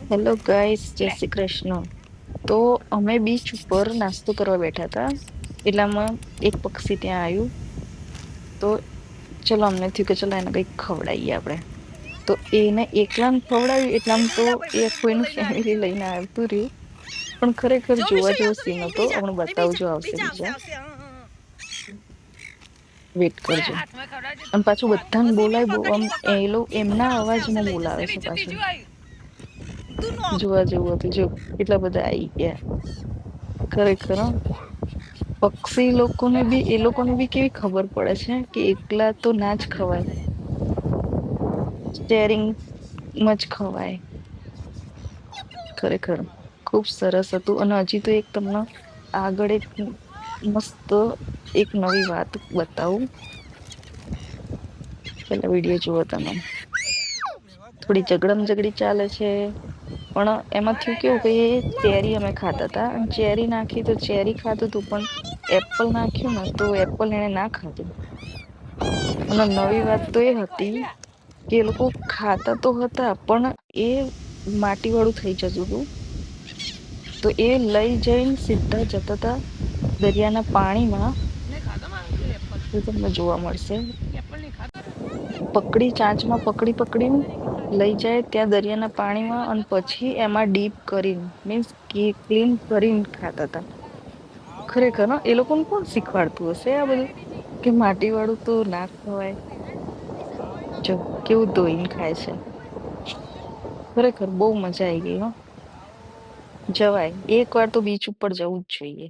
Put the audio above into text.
Hello guys, જય શ્રી કૃષ્ણ. તો અમે બીચ ઉપર નાસ્તો કરવા બેઠા હતા. એટલામાં એક પક્ષી ત્યાં આવ્યું. તો ચલો અમને થયું કે ચલો એને કંઈક ખવડાવીએ આપણે. તો એને એકલાને ખવડાવ્યું એટલામાં તો એ કોઈનું ફેમિલી લઈને આવતું રહ્યું. પણ ખરેખર જોવા જેવો સીન હતો. હમણાં બતાવજો, આવશે બીજા. વેટ કરજો. અને પાછું બધાને બોલાય બહુ આમ એમના અવાજમાં બોલાવે છે પાછું. જોવા જેવું હતું. જો કેટલા બધા આવી ગયા. ખરેખર હો. પક્ષી લોકોને બી એ લોકોને બી કેવી ખબર પડે છે કે એકલા તો ના જ ખવાય, શેરિંગ માં જ ખવાય. ખરેખર ખૂબ સરસ હતું. અને હજી તો એક તમને આગળ એક મસ્ત એક નવી વાત બતાવું. પેલા વિડીયો જુઓ તમે. થોડી ઝઘડમ ઝઘડી ચાલે છે. પણ એમાં થયું કેવું કે ચેરી અમે ખાતા હતા અને ચેરી નાખી તો ચેરી ખાતું હતું, પણ એપલ નાખ્યું ને તો એપલ એને ના ખાધું. અને નવી વાત તો એ હતી કે એ લોકો ખાતા તો હતા પણ એ માટી વાળું થઈ જતું હતું. તો એ લઈ જઈને સીધા જતા હતા દરિયાના પાણીમાં. તમને જોવા મળશે. પકડી ચાંચમાં પકડીને લઈ જાય ત્યાં દરિયાના પાણીમાં, અને પછી એમાં ડીપ કરીને મીન્સ કે ક્લીન કરીને ખાતા હતા. ખરેખર એ લોકોને કોણ શીખવાડતું હશે આ બધું કે માટી વાળું તો ના ખવાય. જો કેવું ધોઈને ખાય છે. ખરેખર બહુ મજા આવી ગઈ. હો, જવાય એક વાર તો બીચ ઉપર જવું જ જોઈએ.